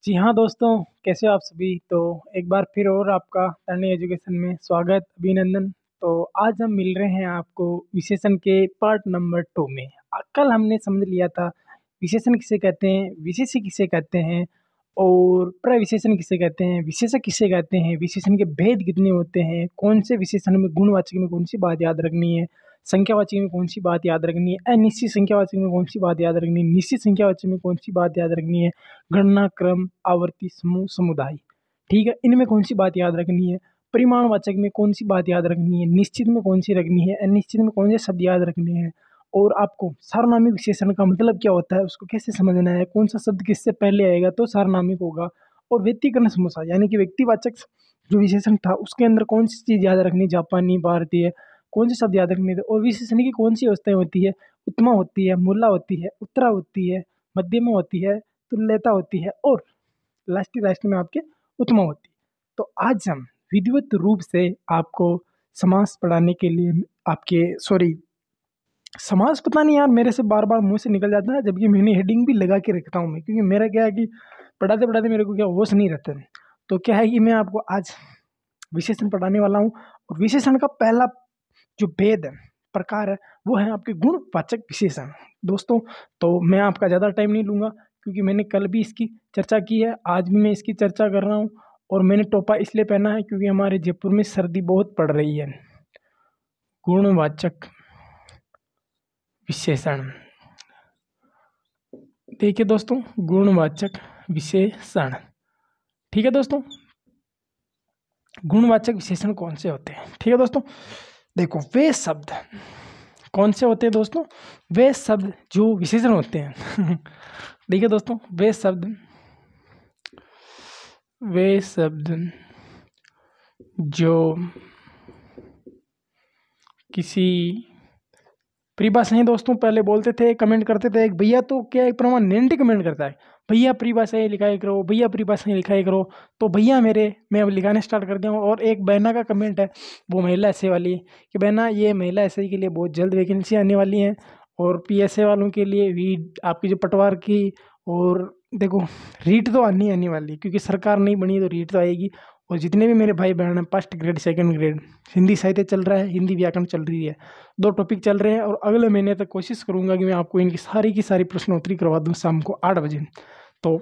जी हाँ दोस्तों, कैसे हो आप सभी। तो एक बार फिर और आपका टर्निंग एजुकेशन में स्वागत, अभिनंदन। तो आज हम मिल रहे हैं आपको विशेषण के पार्ट नंबर 2 में। कल हमने समझ लिया था विशेषण किसे कहते हैं, विशेष्य किसे कहते हैं और प्रविशेषण किसे कहते हैं, विशेषक किसे कहते हैं, विशेषण के भेद कितने होते हैं, कौन से विशेषण में गुणवाचक में कौन सी बात याद रखनी है, संख्यावाचक में कौन सी बात याद रखनी है, अनिश्चित संख्यावाचक में कौन सी बात याद रखनी है, निश्चित संख्यावाचक में कौन सी बात याद रखनी है, गणना क्रम आवर्ती समूह समुदाय। ठीक है, इनमें कौन सी बात याद रखनी है, परिमाणवाचक में कौन सी बात याद रखनी है, निश्चित में कौन सी रखनी है, अनिश्चित में कौन से शब्द याद रखने हैं, और आपको सार्वनामिक विशेषण का मतलब क्या होता है उसको कैसे समझना है, कौन सा शब्द किससे पहले आएगा तो सार्वनामिक होगा, और व्यक्तिकरण समूह यानी कि व्यक्तिवाचक जो विशेषण था उसके अंदर कौन सी चीज याद रखनी, जापानी भारतीय, कौन से शब्द याद रखने थे, और विशेषण की कौन सी अवस्थाएं होती है, उत्तमा होती है, मूला होती है, उत्तरा होती है, मध्यमा होती है, तुल्यता होती है, और लास्ट में आपके उत्तमा होती है। तो आज हम विधिवत रूप से आपको समास पढ़ाने के लिए आपके समास पता नहीं यार मेरे से बार बार मुंह से निकल जाता है, जबकि मैंने हेडिंग भी लगा के रखता हूँ मैं, क्योंकि मेरा क्या है कि पढ़ाते पढ़ाते मेरे को क्या होश नहीं रहता है। तो क्या है कि मैं आपको आज विशेषण पढ़ाने वाला हूँ, और विशेषण का पहला जो भेद है, प्रकार है, वो है आपके गुणवाचक विशेषण। दोस्तों, तो मैं आपका ज़्यादा टाइम नहीं लूँगा, क्योंकि मैंने कल भी इसकी चर्चा की है, आज भी मैं इसकी चर्चा कर रहा हूँ। और मैंने टोपा इसलिए पहना है क्योंकि हमारे जयपुर में सर्दी बहुत पड़ रही है। गुणवाचक विशेषण, देखिए दोस्तों, गुणवाचक विशेषण। ठीक है दोस्तों, गुणवाचक विशेषण कौन से होते हैं। ठीक है दोस्तों, देखो वे शब्द कौन से होते हैं दोस्तों, वे शब्द जो विशेषण होते हैं देखिए दोस्तों, वे शब्द जो किसी परिभाषाएं, दोस्तों पहले बोलते थे, कमेंट करते थे, एक भैया तो क्या एक परमानेंट कमेंट करता है, भैया परिभाषाएं लिखाई करो, भैया परिभाषाएं लिखाई करो। तो भैया मैं अब लिखाने स्टार्ट कर दिया हूँ। और एक बहना का कमेंट है, वो महिला एसए वाली, कि बहना ये महिला एसए के लिए बहुत जल्द वैकेंसी आने वाली हैं, और पीएसए वालों के लिए भी आपकी जो पटवार की, और देखो रीट तो आनी वाली, क्योंकि सरकार नहीं बनी तो रीट तो आएगी। और जितने भी मेरे भाई बहन हैं, first grade second grade, Hindi साहित्य चल रहा है, हिंदी व्याकरण चल रही है, 2 टॉपिक चल रहे हैं, और अगले महीने तक कोशिश करूंगा कि मैं आपको इनकी सारी की सारी प्रश्नोत्तरी करवा दूं शाम को 8 बजे। तो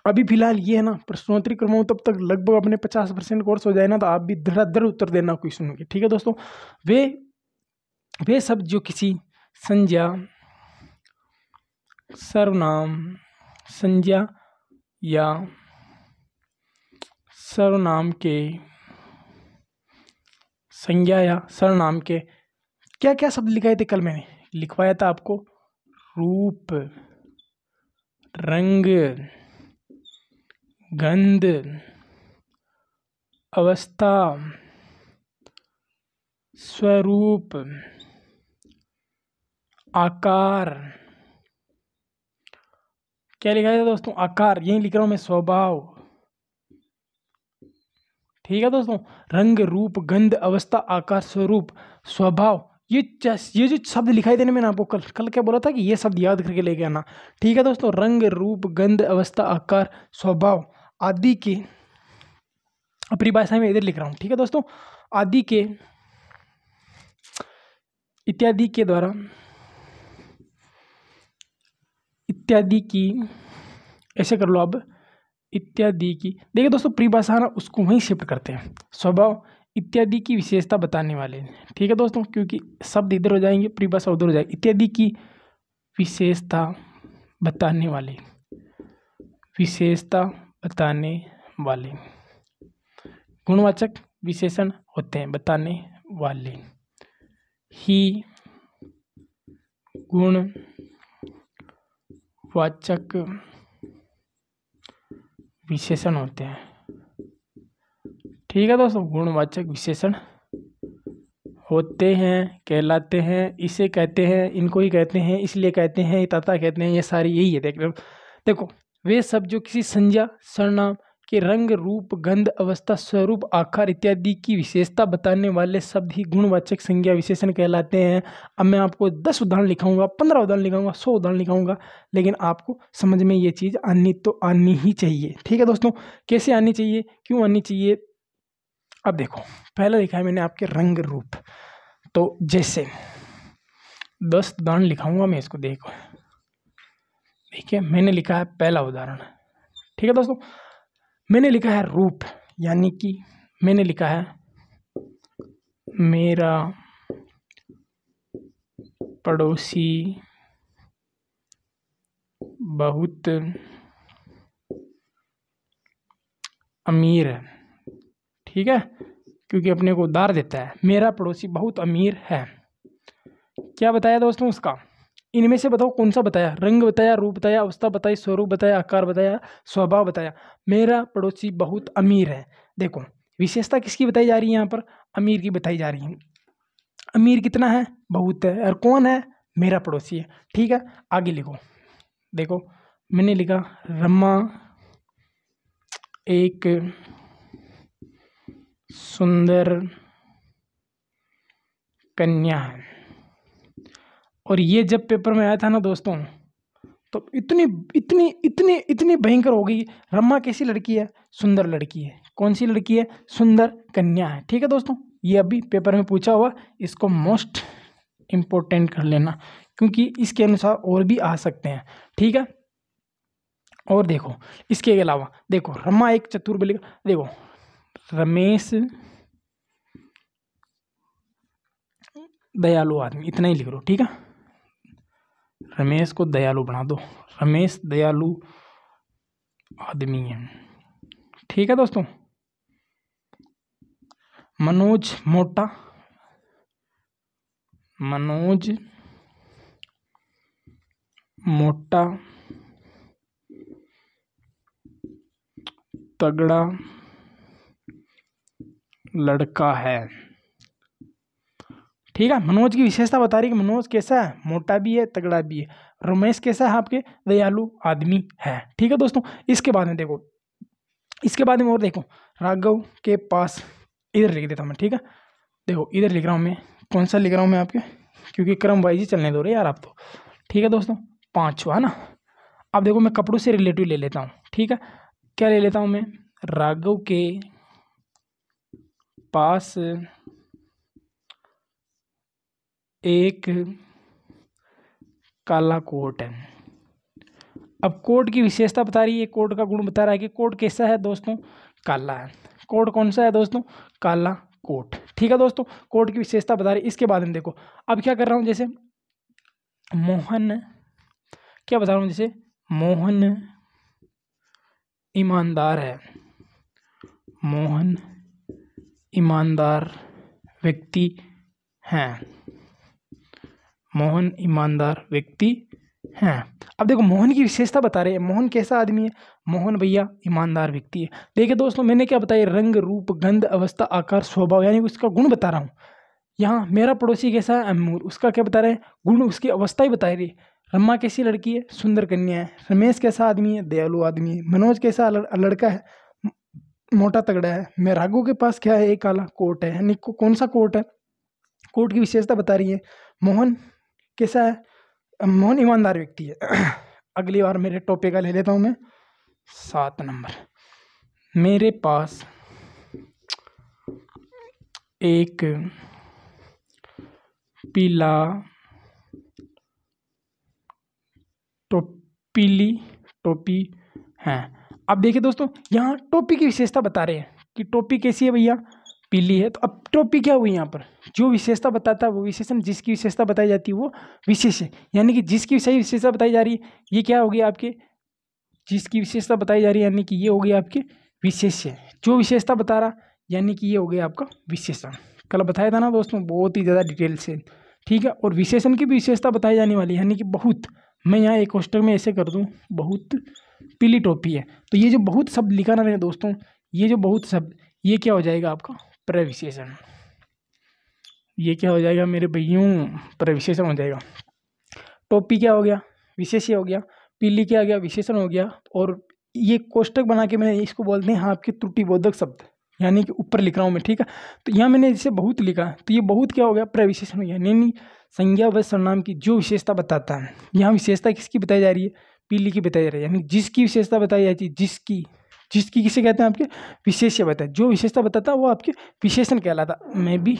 अभी फिलहाल ये है ना, प्रश्नोत्तरी करवाऊँ तब तक लगभग अपने 50% कोर्स हो जाए ना, तो आप भी धड़ाधड़ उत्तर देना क्वेश्चन के। ठीक है दोस्तों, वे शब्द जो किसी संज्ञा, सर्वनाम, संज्ञा या सर्वनाम के, संज्ञा या सर्वनाम के, क्या क्या शब्द लिखाए थे कल मैंने लिखवाया था आपको, रूप, रंग, गंध, अवस्था, स्वरूप, आकार। क्या लिखा है दोस्तों, आकार, यही लिख रहा हूं मैं, स्वभाव। ठीक है दोस्तों, रंग, रूप, गंध, अवस्था, आकार, स्वरूप, स्वभाव, ये जो शब्द लिखाई देने मैंने आपको कल क्या बोला था कि ये शब्द याद करके लेके आना। ठीक है दोस्तों, रंग, रूप, गंध, अवस्था, आकार, स्वभाव आदि के, अपनी भाषा में इधर लिख रहा हूँ। ठीक है दोस्तों, आदि के, इत्यादि के द्वारा, इत्यादि की, ऐसे कर लो अब, इत्यादि की। देखिए दोस्तों, परिभाषा ना उसको वहीं शिफ्ट करते हैं, स्वभाव इत्यादि की विशेषता बताने वाले। ठीक है दोस्तों, क्योंकि शब्द इधर हो जाएंगे, परिभाषा उधर हो जाएगी। इत्यादि की विशेषता बताने वाले, विशेषता बताने वाले गुणवाचक विशेषण होते हैं, बताने वाले ही गुणवाचक विशेषण होते हैं। ठीक है दोस्तों, गुणवाचक विशेषण होते हैं, कहलाते हैं, इसे कहते हैं, इनको ही कहते हैं, इसलिए कहते हैं, तथा कहते हैं, ये सारी यही है। देखो वे सब जो किसी संज्ञा, सर्वनाम कि रंग, रूप, गंध, अवस्था, स्वरूप, आकार इत्यादि की विशेषता बताने वाले शब्द ही गुणवाचक संज्ञा विशेषण कहलाते हैं। अब मैं आपको 10 उदाहरण लिखाऊंगा, 15 उदाहरण लिखाऊंगा, 100 उदाहरण लिखाऊंगा, लेकिन आपको समझ में ये चीज़ आनी तो आनी ही चाहिए। ठीक है दोस्तों, कैसे आनी चाहिए, क्यों आनी चाहिए? अब देखो, पहला लिखा है मैंने आपके रंग रूप। तो जैसे 10 उदाहरण लिखाऊंगा मैं, इसको देखो। देखिए मैंने लिखा है पहला उदाहरण। ठीक है दोस्तों, मैंने लिखा है रूप, यानी कि मैंने लिखा है मेरा पड़ोसी बहुत अमीर है। ठीक है, क्योंकि अपने को उधार देता है। मेरा पड़ोसी बहुत अमीर है। क्या बताया दोस्तों उसका? इनमें से बताओ कौन सा बताया? रंग बताया, रूप बताया, अवस्था बताई, स्वरूप बताया, आकार बताया, स्वभाव बताया। मेरा पड़ोसी बहुत अमीर है। देखो विशेषता किसकी बताई जा रही है यहाँ पर? अमीर की बताई जा रही है। अमीर कितना है? बहुत है। और कौन है? मेरा पड़ोसी है। ठीक है, आगे लिखो। देखो मैंने लिखा रमा एक सुंदर कन्या है। और ये जब पेपर में आया था ना दोस्तों, तो इतनी इतनी इतनी इतनी भयंकर हो गई। रमा कैसी लड़की है? सुंदर लड़की है। कौन सी लड़की है? सुंदर कन्या है। ठीक है दोस्तों, ये अभी पेपर में पूछा हुआ, इसको मोस्ट इम्पोर्टेंट कर लेना, क्योंकि इसके अनुसार और भी आ सकते हैं। ठीक है, और देखो इसके अलावा देखो रमा एक चतुर बालिका। देखो रमेश दयालु आदमी, इतना ही लिख लो। ठीक है, रमेश को दयालु बना दो। रमेश दयालु आदमी है। ठीक है दोस्तों, मनोज मोटा, मनोज मोटा तगड़ा लड़का है। ठीक है, मनोज की विशेषता बता रही है कि मनोज कैसा है? मोटा भी है, तगड़ा भी है। रमेश कैसा है? आपके दयालु आदमी है। ठीक है दोस्तों, इसके बाद में देखो, इसके बाद में और देखो, राघव के पास, इधर लिख देता हूँ मैं। ठीक है, देखो इधर लिख रहा हूँ मैं। कौन सा लिख रहा हूँ मैं आपके, क्योंकि क्रम वाइज ही चलने दो रहे यार आप तो। ठीक है दोस्तों, 5 हुआ ना। अब देखो मैं कपड़ों से रिलेटिव ले लेता हूँ। ठीक है, क्या ले लेता हूँ मैं? राघव के पास एक काला कोट है। अब कोट की विशेषता बता रही है, कोट का गुण बता रहा है कि कोट कैसा है दोस्तों? काला है। कोट कौन सा है दोस्तों? काला कोट। ठीक है दोस्तों, कोट की विशेषता बता रही है। इसके बाद में देखो, अब क्या कर रहा हूँ, जैसे मोहन, क्या बता रहा हूँ, जैसे मोहन ईमानदार है। मोहन ईमानदार व्यक्ति हैं। मोहन ईमानदार व्यक्ति हैं। अब देखो मोहन की विशेषता बता रहे हैं। मोहन कैसा आदमी है? मोहन भैया ईमानदार व्यक्ति है। देखिए दोस्तों, मैंने क्या बताया? रंग, रूप, गंध, अवस्था, आकार, स्वभाव, यानी उसका गुण बता रहा हूँ। यहाँ मेरा पड़ोसी कैसा है? अमूर, उसका क्या बता रहे हैं? गुण, उसकी अवस्था ही बता रही है। रमा कैसी लड़की है? सुंदर कन्या है। रमेश कैसा आदमी है? दयालु आदमी है। मनोज कैसा लड़का है? मोटा तगड़ा है। मैं राघव के पास क्या है? एक काला कोट है। यानी कौन सा कोट है? कोट की विशेषता बता रही है। मोहन कैसा है? मोहन ईमानदार व्यक्ति है। अगली बार मेरे टॉपिक का ले लेता हूँ मैं 7 नंबर। मेरे पास एक पीला पीली टोपी है। अब देखिए दोस्तों, यहाँ टोपी की विशेषता बता रहे हैं कि टोपी कैसी है भैया? पीली है। तो अब टोपी क्या हुई? यहाँ पर जो विशेषता बताता है वो विशेषण, जिसकी विशेषता बताई जाती है वो विशेष है। यानी कि जिसकी सही विशेषता बताई जा रही है, ये क्या होगी आपके? जिसकी विशेषता बताई जा रही है, यानी कि ये हो गया आपके विशेष्य। जो विशेषता बता रहा, यानी कि ये हो गया आपका विशेषण। कल बताया था ना दोस्तों, बहुत ही ज़्यादा डिटेल से। ठीक है, और विशेषण की भी विशेषता बताई जाने वाली है, यानी कि बहुत। मैं यहाँ एक होस्टर में ऐसे कर दूँ, बहुत पीली टोपी है। तो ये जो बहुत शब्द लिखा ना मेरे दोस्तों, ये जो बहुत शब्द, ये क्या हो जाएगा आपका? प्रविशेषण। ये क्या हो जाएगा मेरे भैयों? प्रविशेषण हो जाएगा। टोपी क्या हो गया? विशेष्य हो गया। पीली क्या आ गया? विशेषण हो गया। और ये कोष्टक बना के मैंने इसको बोलते हैं आपके त्रुटिबोधक शब्द, यानी कि ऊपर लिख रहा हूँ मैं, ठीक है। तो यहाँ मैंने जैसे बहुत लिखा, तो ये बहुत क्या हो गया, प्रविशेषण हो गया, यानी संज्ञा व सर्वनाम की जो विशेषता बताता है। यहाँ विशेषता किसकी बताई जा रही है, पीली की बताई जा रही है, यानी जिसकी विशेषता बताई जाती है, जिसकी जिसकी किसे कहते हैं आपके विशेष्य बताए, जो विशेषता बताता है वो आपके विशेषण कहलाता। मैं भी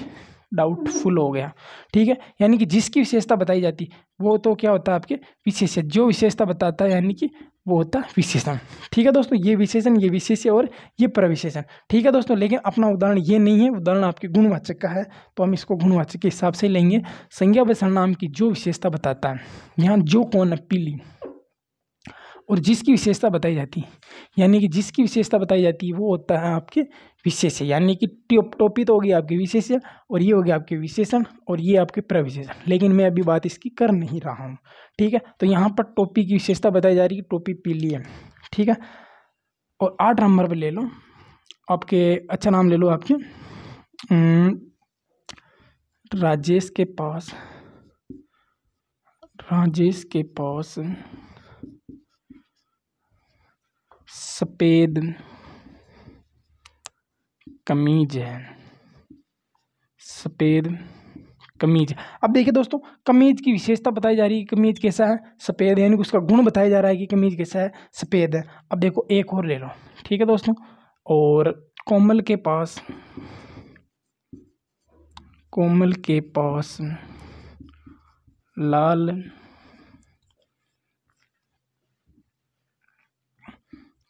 डाउटफुल हो गया, ठीक है। यानी कि जिसकी विशेषता बताई जाती वो तो क्या होता है आपके विशेष्य, जो विशेषता बताता है यानी कि वो होता है विशेषण, ठीक है दोस्तों। ये विशेषण, ये विशेष्य और ये प्रविशेषण, ठीक है दोस्तों। लेकिन अपना उदाहरण ये नहीं है, उदाहरण आपके गुणवाचक का है, तो हम इसको गुणवाचक के हिसाब से लेंगे। संज्ञा व सर्वनाम की जो विशेषता बताता है, यहाँ जो कौन है पीली, और जिसकी विशेषता बताई जाती है, यानी कि जिसकी विशेषता बताई जाती है वो होता है आपके विशेष्य, यानी कि टोपी तो होगी आपकी विशेष्य, और ये हो गया आपके विशेषण, और ये आपके प्रविशेषण। लेकिन मैं अभी बात इसकी कर नहीं रहा हूँ, ठीक है। तो यहाँ पर टोपी की विशेषता बताई जा रही है, टोपी पीली है, ठीक है। और 8 नंबर पर ले लो आपके, अच्छा नाम ले लो आपके राजेश के पास सफेद कमीज है, सफेद कमीज। अब देखिए दोस्तों, कमीज की विशेषता बताई जा रही है, कमीज कैसा है, सफेद, यानी कि उसका गुण बताया जा रहा है कि कमीज कैसा है, सफेद है। अब देखो एक और ले लो, ठीक है दोस्तों। और कोमल के पास लाल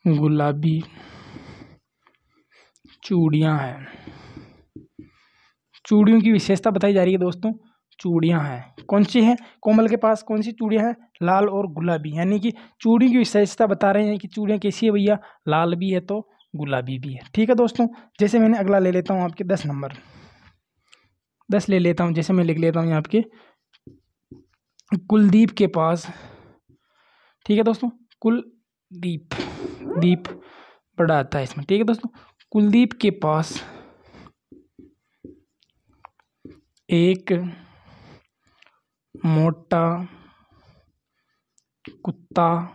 गुलाबी चूड़ियां हैं। चूड़ियों की विशेषता बताई जा रही है दोस्तों, चूड़ियां हैं, कौन सी हैं, कोमल के पास कौन सी चूड़ियां हैं, लाल और गुलाबी, यानी कि चूड़ी की विशेषता बता रहे हैं कि चूड़ियां कैसी है भैया, लाल भी है तो गुलाबी भी है, ठीक है दोस्तों। जैसे मैंने अगला ले लेता हूँ आपके 10 नंबर, 10 ले लेता हूँ, जैसे मैं लिख लेता हूँ यहाँ आपके कुलदीप के पास, ठीक है दोस्तों, कुलदीप, दीप बड़ा आता है इसमें, ठीक है दोस्तों। कुलदीप के पास एक मोटा कुत्ता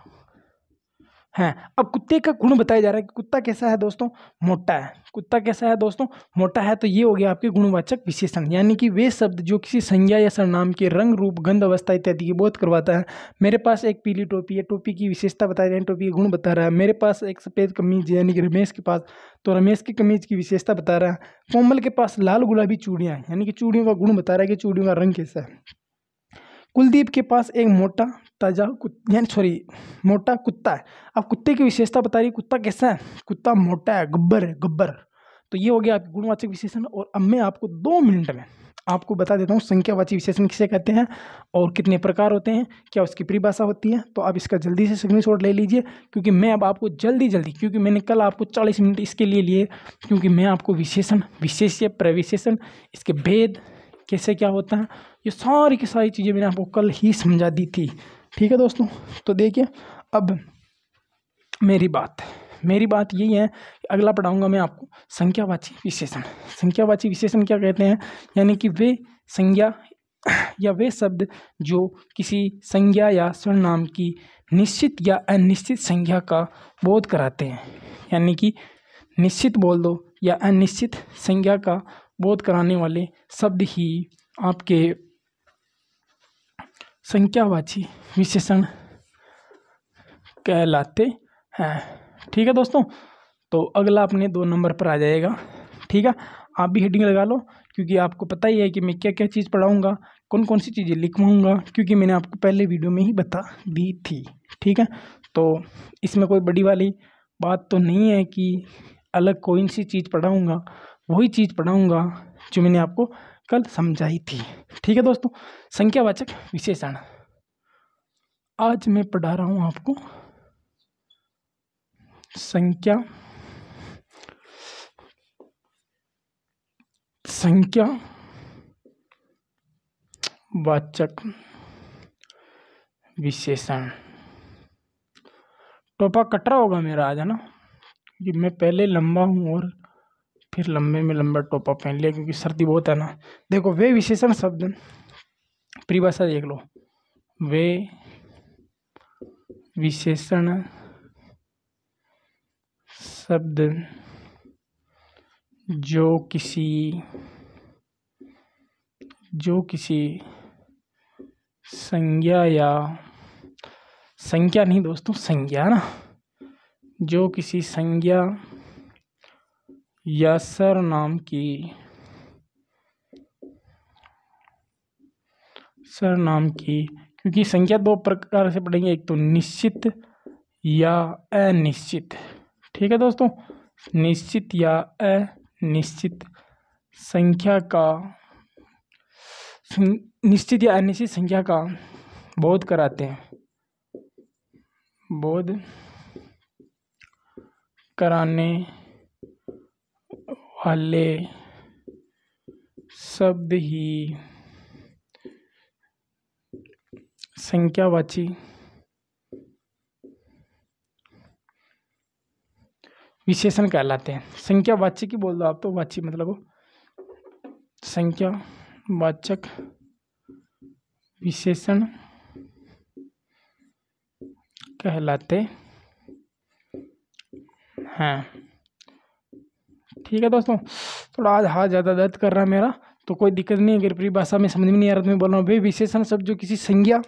है। अब कुत्ते का गुण बताया जा रहा है कि कुत्ता कैसा है दोस्तों, मोटा है। कुत्ता कैसा है दोस्तों, मोटा है। तो ये हो गया आपके गुणवाचक विशेषण, यानी कि वे शब्द जो किसी संज्ञा या सर्वनाम के रंग, रूप, गंध, अवस्था इत्यादि की बोध करवाता है। मेरे पास एक पीली टोपी है, टोपी की विशेषता बता रहे हैं, टोपी के गुण बता रहा है। मेरे पास एक सफेद कमीज है, यानी कि रमेश के पास, तो रमेश की कमीज की विशेषता बता रहा है। कोमल के पास लाल गुलाबी चूड़ियां हैं, यानी कि चूड़ियों का गुण बता रहा है कि चूड़ियों का रंग कैसा है। कुलदीप के पास एक मोटा मोटा कुत्ता है। अब कुत्ते की विशेषता बता रही है, कुत्ता कैसा है, कुत्ता मोटा है, गब्बर है, गब्बर। तो ये हो गया आपके गुणवाचक विशेषण। और अब मैं आपको 2 मिनट में आपको बता देता हूँ संख्यावाची विशेषण किसे कहते हैं और कितने प्रकार होते हैं, क्या उसकी परिभाषा होती है। तो आप इसका जल्दी से स्क्रीनशॉट ले लीजिए, क्योंकि मैं अब आपको जल्दी क्योंकि मैंने कल आपको 40 मिनट इसके लिए लिए, क्योंकि मैं आपको विशेषण, विशेष्य, प्रविशेषण, इसके भेद कैसे क्या होता है, ये सारी की सारी चीज़ें मैंने आपको कल ही समझा दी थी, ठीक है दोस्तों। तो देखिए, अब मेरी बात यही है कि अगला पढ़ाऊंगा मैं आपको संख्यावाची विशेषण। संख्यावाची विशेषण क्या कहते हैं, यानी कि वे संज्ञा या वे शब्द जो किसी संज्ञा या सर्वनाम की निश्चित या अनिश्चित संज्ञा का बोध कराते हैं, यानी कि निश्चित बोल दो या अनिश्चित संज्ञा का बोध कराने वाले शब्द ही आपके संख्यावाची विशेषण कहलाते हैं, ठीक है दोस्तों। तो अगला अपने 2 नंबर पर आ जाएगा, ठीक है। आप भी हेडिंग लगा लो, क्योंकि आपको पता ही है कि मैं क्या क्या चीज़ पढ़ाऊँगा, कौन कौन सी चीज़ें लिखवाऊँगा, क्योंकि मैंने आपको पहले वीडियो में ही बता दी थी, ठीक है। तो इसमें कोई बड़ी वाली बात तो नहीं है कि अलग कोई सी चीज़ पढ़ाऊँगा, वही चीज़ पढ़ाऊँगा जो मैंने आपको कल समझाई थी, ठीक है दोस्तों। संख्यावाचक विशेषण आज मैं पढ़ा रहा हूँ आपको संख्यावाचक विशेषण। टोपा कट रहा होगा मेरा आज, है ना, कि मैं पहले लंबा हूँ और फिर लंबे में लंबा टोपा पहन लिया, क्योंकि सर्दी बहुत है ना। देखो, वे विशेषण शब्द, परिभाषा देख लो, वे विशेषण शब्द जो किसी संज्ञा या संख्या नहीं दोस्तों, संज्ञा ना, जो किसी संज्ञा या सर्वनाम की, क्योंकि संख्या दो प्रकार से पढ़ेंगे, एक तो निश्चित या अनिश्चित। ठीक है दोस्तों, निश्चित या अनिश्चित संख्या का, निश्चित या अनिश्चित संख्या का बोध कराते हैं, बोध कराने वाले शब्द ही संख्यावाची विशेषण कहलाते हैं। संख्यावाची की बोल दो आप तो, वाची मतलब हो संख्यावाचक विशेषण कहलाते हैं। ठीक है दोस्तों, थोड़ा आज हाथ ज़्यादा दर्द कर रहा है मेरा, तो कोई दिक्कत नहीं। अगर परिभाषा में समझ में नहीं आ रहा तो मैं बोल रहा हूँ, वे विशेषण शब्द जो किसी संज्ञा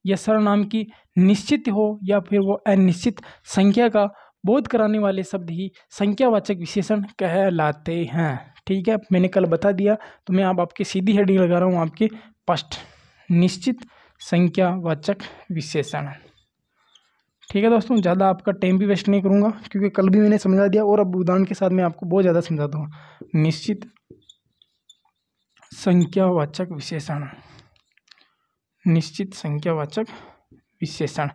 या सर्वनाम की निश्चित हो या फिर वो अनिश्चित संख्या का बोध कराने वाले शब्द ही संख्यावाचक विशेषण कहलाते हैं। ठीक है, मैंने कल बता दिया, तो मैं अब आपकी सीधी हेडिंग लगा रहा हूँ आपके फर्स्ट, निश्चित संख्यावाचक विशेषण। ठीक है दोस्तों, ज़्यादा आपका टाइम भी वेस्ट नहीं करूँगा, क्योंकि कल भी मैंने समझा दिया और अब उदाहरण के साथ मैं आपको बहुत ज़्यादा समझा दूँगा। निश्चित संख्यावाचक विशेषण, निश्चित संख्यावाचक विशेषण,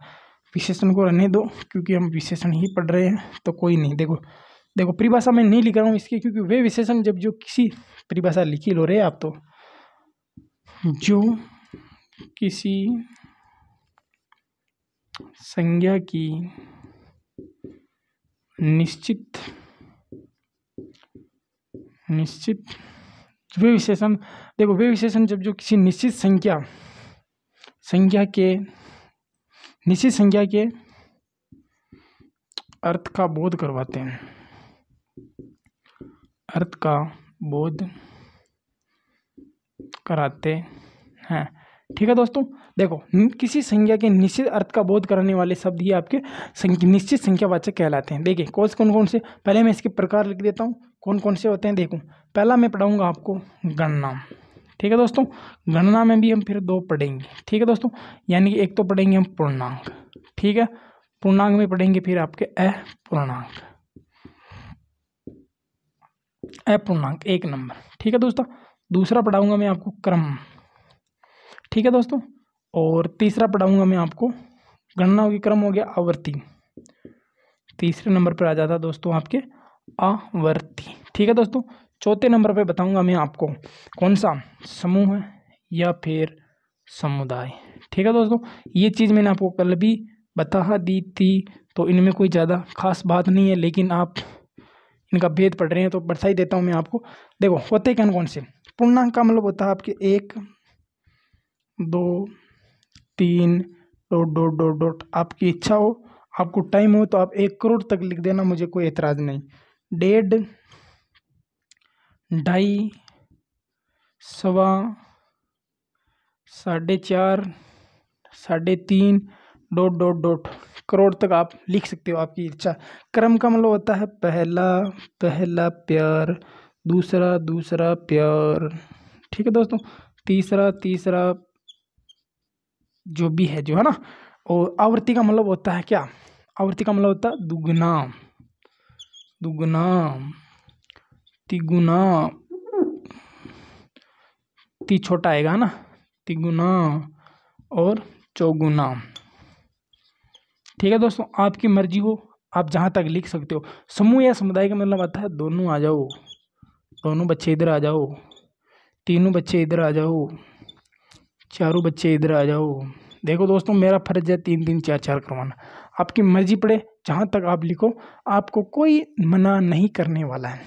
विशेषण को रहने दो क्योंकि हम विशेषण ही पढ़ रहे हैं, तो कोई नहीं। देखो परिभाषा में नहीं लिख रहा हूँ इसके, क्योंकि वे विशेषण जब जो किसी परिभाषा लिखी लो रहे आप तो, जो किसी संज्ञा की निश्चित वे विशेषण, देखो वे विशेषण जब जो किसी निश्चित संख्या के अर्थ का बोध करवाते हैं, अर्थ का बोध कराते हैं। ठीक है दोस्तों, देखो किसी संख्या के निश्चित अर्थ का बोध कराने वाले शब्द ही आपके निश्चित संख्यावाचक कहलाते हैं। देखिए कौन से, पहले मैं इसके प्रकार लिख देता हूँ कौन कौन से होते हैं। देखो पहला मैं पढ़ाऊंगा आपको गणना। ठीक है दोस्तों, गणना में भी हम फिर दो पढ़ेंगे। ठीक है दोस्तों, यानी कि एक तो पढ़ेंगे हम पूर्णांक। ठीक है, पूर्णांक में पढ़ेंगे फिर आपके अपूर्णांक 1 नंबर। ठीक है दोस्तों, दूसरा पढ़ाऊंगा मैं आपको क्रम। ठीक है दोस्तों, और तीसरा पढ़ाऊंगा मैं आपको, गणना होगी, क्रम हो गया आवर्ती, तीसरे नंबर पर आ जाता है दोस्तों आपके आवर्ती। ठीक है दोस्तों, चौथे नंबर पे बताऊंगा मैं आपको कौन सा, समूह या फिर समुदाय। ठीक है दोस्तों, ये चीज़ मैंने आपको कल भी बता दी थी, तो इनमें कोई ज़्यादा खास बात नहीं है, लेकिन आप इनका भेद पढ़ रहे हैं तो बता ही देता हूँ मैं आपको। देखो होते कौन से, पूर्णांक का मतलब होता है आपके 1 2 3 ... आपकी इच्छा हो, आपको टाइम हो तो आप 1 करोड़ तक लिख देना, मुझे कोई एतराज़ नहीं। 1.5 2.5 सवा 4.5 3.5 ... करोड़ तक आप लिख सकते हो, आपकी इच्छा। क्रम का मतलब होता है पहला प्यार, दूसरा प्यार। ठीक है दोस्तों, तीसरा जो भी है, जो है ना। और आवृत्ति का मतलब होता है क्या, आवृत्ति का मतलब होता है दुगुना, तिगुना, ती छोटा आएगा ना, तिगुना और चौगुना। ठीक है दोस्तों, आपकी मर्जी हो, आप जहाँ तक लिख सकते हो। समूह या समुदाय का मतलब आता है दोनों आ जाओ, दोनों बच्चे इधर आ जाओ, तीनों बच्चे इधर आ जाओ, चारों बच्चे इधर आ जाओ। देखो दोस्तों, मेरा फर्ज है 3 3 4 4 करवाना, आपकी मर्जी पड़े, जहाँ तक आप लिखो, आपको कोई मना नहीं करने वाला है।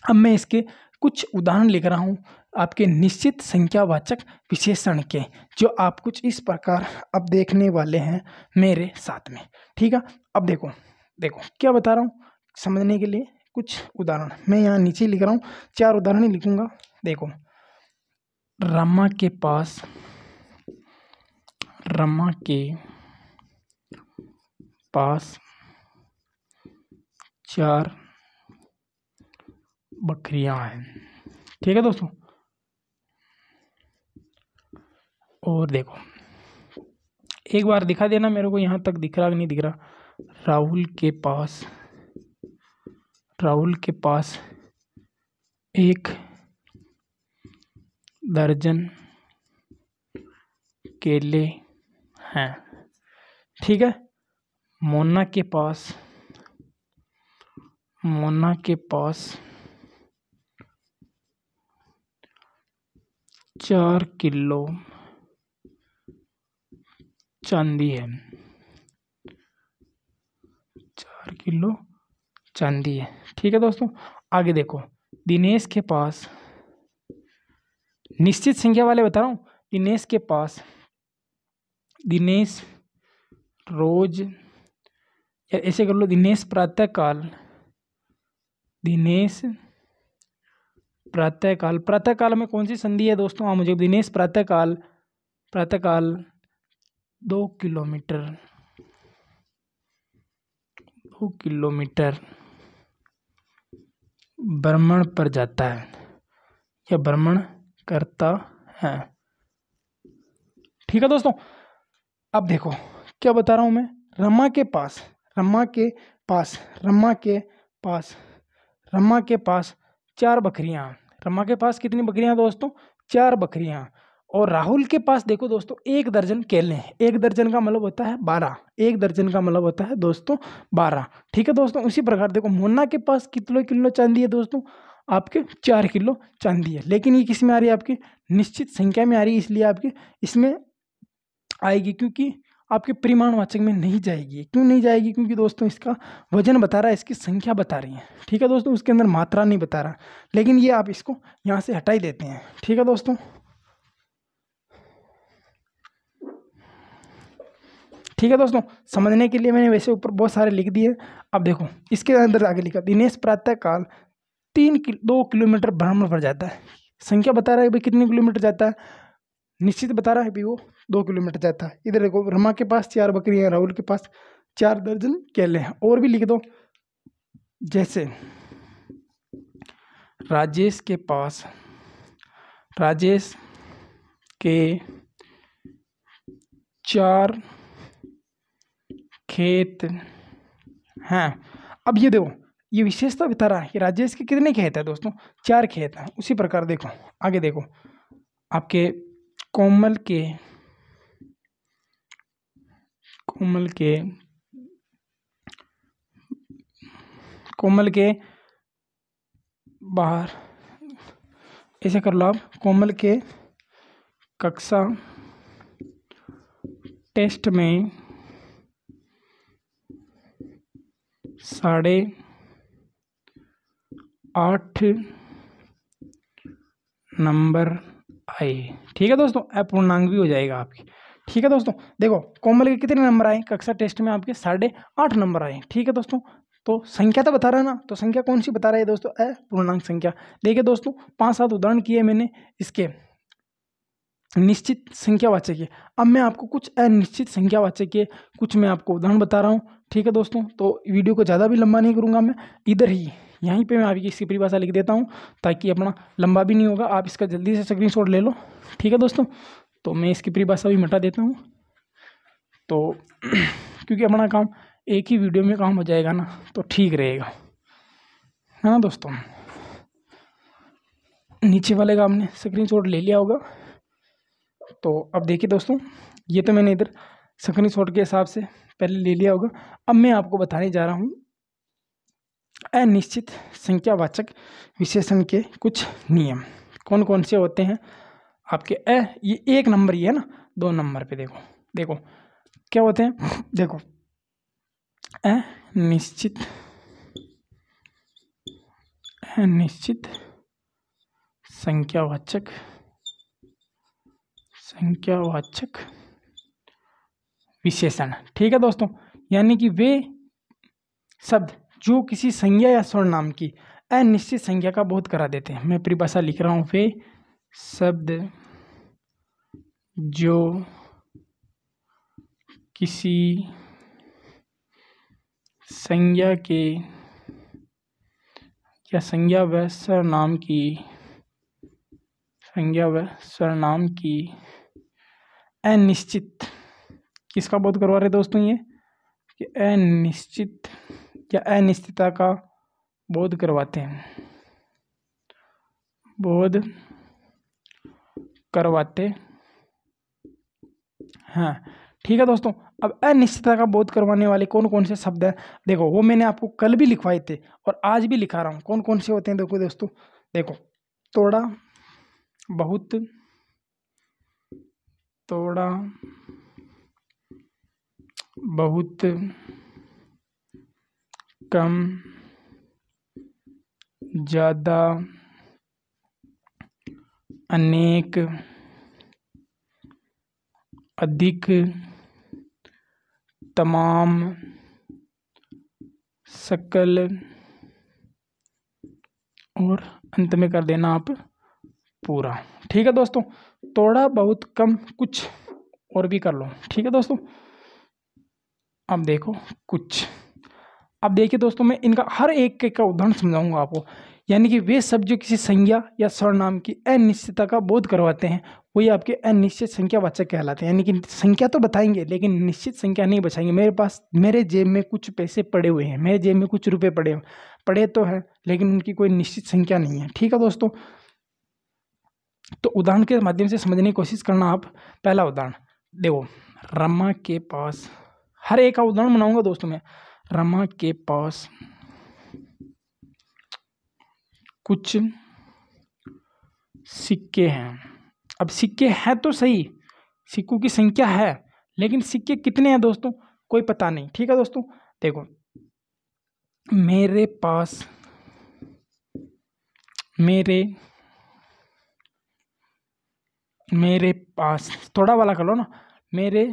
अब मैं इसके कुछ उदाहरण लिख रहा हूँ आपके निश्चित संख्यावाचक विशेषण के, जो आप कुछ इस प्रकार अब देखने वाले हैं मेरे साथ में। ठीक है, अब देखो देखो क्या बता रहा हूँ समझने के लिए कुछ उदाहरण मैं यहाँ नीचे लिख रहा हूँ, 4 उदाहरण ही लिखूंगा। देखो, रमा के पास 4 बकरियां हैं। ठीक है दोस्तों, और देखो एक बार दिखा देना मेरे को, यहाँ तक दिख रहा कि नहीं दिख रहा। राहुल के पास 1 दर्जन केले हैं। ठीक है, मोना के पास 4 किलो चांदी है। 4 किलो चांदी है। ठीक है दोस्तों, आगे देखो, दिनेश के पास, निश्चित संख्या वाले बता रहा हूँ, दिनेश रोज, या ऐसे कर लो, दिनेश प्रातःकाल में कौन सी संधि है दोस्तों? हाँ, मुझे दिनेश प्रातःकाल 2 किलोमीटर भ्रमण पर जाता है या भ्रमण करता है। ठीक है दोस्तों, अब देखो क्या बता रहा हूं मैं, रमा के पास 4 बकरियां। रमा के पास कितनी बकरियां दोस्तों? 4 बकरियां। और राहुल के पास देखो दोस्तों 1 दर्जन केले हैं। 1 दर्जन का मतलब होता है 12। 1 दर्जन का मतलब होता है दोस्तों 12। ठीक है दोस्तों, उसी प्रकार देखो, मोना के पास कितने किलो चांदी है दोस्तों? आपके 4 किलो चांदी है। लेकिन ये किस में आ रही है? आपकी निश्चित संख्या में आ रही है, इसलिए आपके इसमें आएगी, क्योंकि आपके परिमाणवाचक में नहीं जाएगी। क्यों नहीं जाएगी? क्योंकि दोस्तों इसका वजन बता रहा है, इसकी संख्या बता रही है। ठीक है दोस्तों, उसके अंदर मात्रा नहीं बता रहा। लेकिन ये आप इसको यहाँ से हटा ही देते हैं। ठीक है दोस्तों, समझने के लिए मैंने वैसे ऊपर बहुत सारे लिख दिए। अब देखो इसके अंदर आगे लिखा, दिनेश प्रातःकाल 2 किलोमीटर भ्रमण पर जाता है। संख्या बता रहा है भाई कितने किलोमीटर जाता है, निश्चित बता रहा है भाई वो 2 किलोमीटर जाता है। इधर देखो, रमा के पास 4 बकरियां हैं, राहुल के पास 4 दर्जन केले हैं। और भी लिख दो, जैसे राजेश के 4 खेत हैं। अब ये देखो, ये विशेषता बता रहा है कि राजेश के कितने खेत हैं दोस्तों? 4 खेत हैं। उसी प्रकार देखो आगे, देखो आपके कोमल के बाहर, ऐसे कर लो आप, कोमल के कक्षा टेस्ट में 8.5 नंबर आए। ठीक है दोस्तों, अपूर्णांक भी हो जाएगा आपकी। ठीक है दोस्तों, देखो कोमल के कितने नंबर आए कक्षा टेस्ट में? आपके 8.5 नंबर आए। ठीक है दोस्तों, तो संख्या तो बता रहा है ना, तो संख्या कौन सी बता रहा है दोस्तों? अपूर्णांक संख्या। देखिए दोस्तों 5-7 उदाहरण किए मैंने इसके निश्चित संख्यावाचक के। अब मैं आपको कुछ अनिश्चित संख्यावाचक के कुछ मैं आपको उदाहरण बता रहा हूँ। ठीक है दोस्तों, तो वीडियो को ज़्यादा भी लंबा नहीं करूँगा मैं, इधर ही यहीं पे मैं आपकी इसकी परिभाषा लिख देता हूँ, ताकि अपना लंबा भी नहीं होगा। आप इसका जल्दी से स्क्रीनशॉट ले लो। ठीक है दोस्तों, तो मैं इसकी परिभाषा भी मिटा देता हूँ, तो क्योंकि अपना काम एक ही वीडियो में काम हो जाएगा ना, तो ठीक रहेगा, है ना दोस्तों। नीचे वाले का आपने स्क्रीनशॉट ले लिया होगा। तो अब देखिए दोस्तों, ये तो मैंने इधर स्क्रीनशॉट के हिसाब से पहले ले लिया होगा। अब मैं आपको बताने जा रहा हूँ अनिश्चित संख्यावाचक विशेषण के कुछ नियम कौन कौन से होते हैं आपके। ये 1 नंबर ही है ना, 2 नंबर पे देखो क्या होते हैं। देखो, अनिश्चित संख्यावाचक विशेषण। ठीक है दोस्तों, यानी कि वे शब्द जो किसी संज्ञा या सर्वनाम की अनिश्चित संख्या का बोध करा देते हैं। मैं परिभाषा लिख रहा हूँ फिर, शब्द जो किसी संज्ञा के या संज्ञा व सर्वनाम की अनिश्चित, किसका बोध करवा रहे दोस्तों, ये कि अनिश्चित या अनिश्चितता का बोध करवाते हैं, बोध करवाते हैं। ठीक है दोस्तों, अब अनिश्चितता का बोध करवाने वाले कौन कौन से शब्द हैं, देखो वो मैंने आपको कल भी लिखवाए थे और आज भी लिखा रहा हूँ। कौन कौन से होते हैं देखो दोस्तों, देखो थोड़ा बहुत, थोड़ा बहुत, कम, ज़्यादा, अनेक, अधिक, तमाम, सकल, और अंत में कर देना आप पूरा। ठीक है दोस्तों, थोड़ा बहुत, कम, कुछ, और भी कर लो। ठीक है दोस्तों, अब देखो कुछ, अब देखिए दोस्तों मैं इनका हर एक का उदाहरण समझाऊंगा आपको। यानी कि वे शब्द जो किसी संज्ञा या सर्वनाम की अनिश्चितता का बोध करवाते हैं वही आपके अनिश्चित संख्यावाचक कहलाते हैं। यानी कि संख्या तो बताएंगे लेकिन निश्चित संख्या नहीं बचाएंगे। मेरे जेब में कुछ पैसे पड़े हुए हैं, मेरे जेब में कुछ रुपए पड़े तो हैं, लेकिन उनकी कोई निश्चित संख्या नहीं है। ठीक है दोस्तों, तो उदाहरण के माध्यम से समझने की कोशिश करना आप। पहला उदाहरण देखो, रमा के पास, हर एक का उदाहरण बनाऊंगा दोस्तों मैं। रमा के पास कुछ सिक्के हैं। अब सिक्के हैं तो सही, सिक्कों की संख्या है, लेकिन सिक्के कितने हैं दोस्तों कोई पता नहीं। ठीक है दोस्तों, देखो मेरे पास, मेरे पास, थोड़ा वाला कर लो ना, मेरे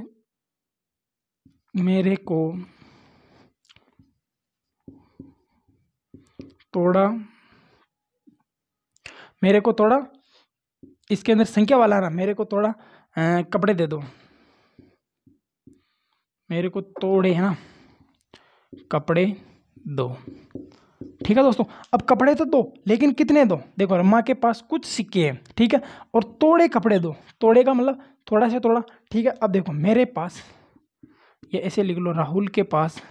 को थोड़ा, इसके अंदर संख्या वाला ना, मेरे को थोड़ा कपड़े दे दो, मेरे को थोड़े है ना कपड़े दो। ठीक है दोस्तों, अब कपड़े तो दो, लेकिन कितने दो, देखो रमा के पास कुछ सिक्के हैं, ठीक है, और थोड़े कपड़े दो, थोड़े का मतलब थोड़ा से थोड़ा। ठीक है, अब देखो मेरे पास, ये ऐसे लिख लो, राहुल के पास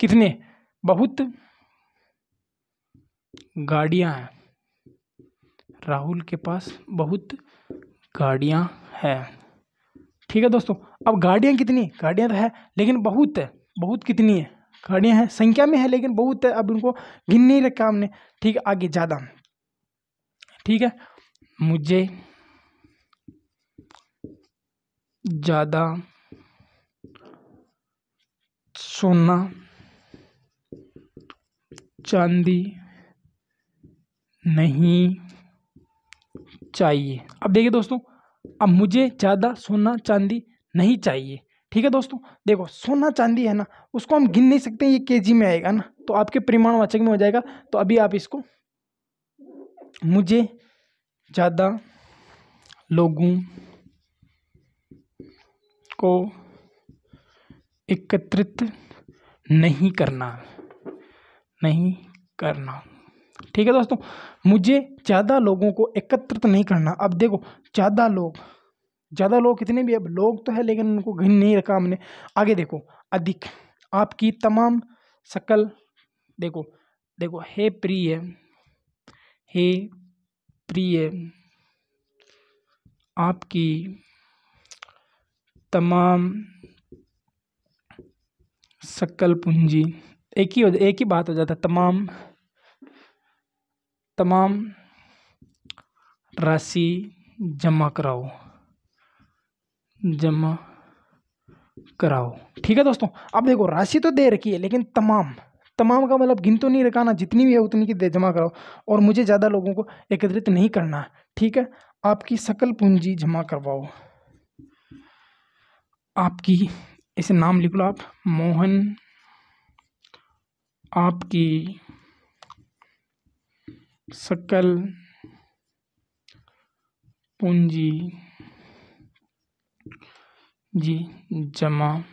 कितने, बहुत गाड़ियां हैं। राहुल के पास बहुत गाड़ियां हैं। ठीक है दोस्तों, अब गाड़ियां कितनी, गाड़ियां तो है लेकिन बहुत है, बहुत कितनी है, गाड़ियां हैं संख्या में है लेकिन बहुत है, अब उनको गिन नहीं रखा हमने। ठीक है, आगे ज़्यादा, ठीक है, मुझे ज़्यादा सोना चांदी नहीं चाहिए। अब देखिए दोस्तों, अब मुझे ज़्यादा सोना चांदी नहीं चाहिए। ठीक है दोस्तों, देखो सोना चांदी है ना, उसको हम गिन नहीं सकते, ये केजी में आएगा ना, तो आपके परिमाणवाचक में हो जाएगा। तो अभी आप इसको, मुझे ज़्यादा लोगों को एकत्रित नहीं करना। ठीक है दोस्तों, मुझे ज़्यादा लोगों को एकत्रित नहीं करना। अब देखो ज़्यादा लोग कितने भी, अब लोग तो है लेकिन उनको गिन नहीं रखा हमने। आगे देखो, अधिक, आपकी तमाम सकल, देखो हे प्रिय, आपकी तमाम सकल पूंजी, एक ही बात हो जाता है, तमाम राशि जमा कराओ। ठीक है दोस्तों, अब देखो राशि तो दे रखी है लेकिन तमाम का मतलब गिन तो नहीं रखा ना, जितनी भी है उतनी की जमा कराओ, और मुझे ज़्यादा लोगों को एकत्रित नहीं करना। ठीक है, आपकी सकल पूंजी जमा करवाओ, आपकी, इसे नाम लिख लो आप, मोहन आपकी सकल पूंजी जी जमा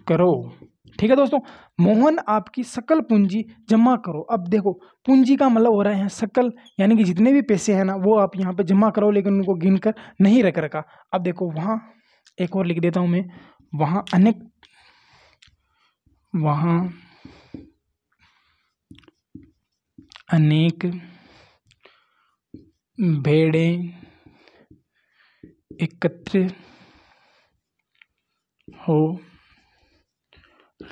करो। ठीक है दोस्तों, मोहन आपकी सकल पूंजी जमा करो। अब देखो, पूंजी का मतलब हो रहा है सकल, यानी कि जितने भी पैसे हैं ना वो आप यहाँ पे जमा करो, लेकिन उनको गिन कर नहीं रख रखा। अब देखो वहाँ एक और लिख देता हूँ मैं, वहाँ अनेक भेड़ें एकत्रित हो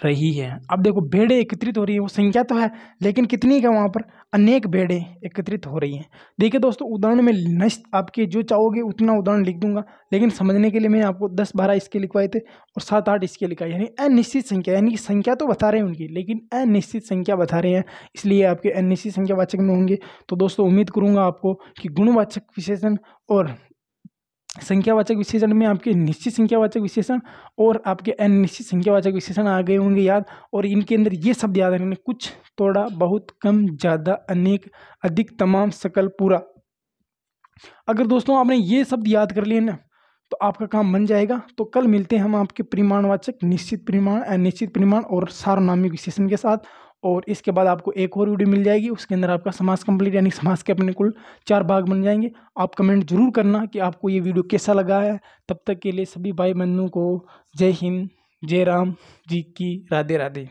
रही है। अब देखो भेड़ें एकत्रित हो रही है, वो संख्या तो है लेकिन कितनी का, वहां पर अनेक भेड़ें एकत्रित हो रही हैं। देखिए दोस्तों, उदाहरण में नष्ट आपके जो चाहोगे उतना उदाहरण लिख दूंगा, लेकिन समझने के लिए मैंने आपको 10-12 इसके लिखवाए थे और 7-8 इसके लिखा, यानी अनिश्चित संख्या, यानी कि संख्या तो बता रहे हैं उनकी लेकिन अनिश्चित संख्या बता रहे हैं, इसलिए आपके अनिश्चित संख्यावाचक में होंगे। तो दोस्तों उम्मीद करूंगा आपको कि गुणवाचक विशेषण और संख्यावाचक विशेषण में आपके निश्चित संख्यावाचक विशेषण और आपके अनिश्चित संख्यावाचक विशेषण आ गए होंगे याद, और इनके अंदर ये शब्द याद रखने, कुछ, थोड़ा, बहुत, कम, ज़्यादा, अनेक, अधिक, तमाम, सकल, पूरा। अगर दोस्तों आपने ये शब्द याद कर लिए ना तो आपका काम बन जाएगा। तो कल मिलते हैं हम आपके परिमाणवाचक, निश्चित परिमाण, अनिश्चित परिमाण और सार्वनामिक विशेषण के साथ। और इसके बाद आपको एक और वीडियो मिल जाएगी, उसके अंदर आपका समास कंप्लीट, यानी समास के अपने कुल 4 भाग बन जाएंगे। आप कमेंट जरूर करना कि आपको ये वीडियो कैसा लगा है। तब तक के लिए सभी भाई बहनों को जय हिंद, जय राम जी की राधे राधे।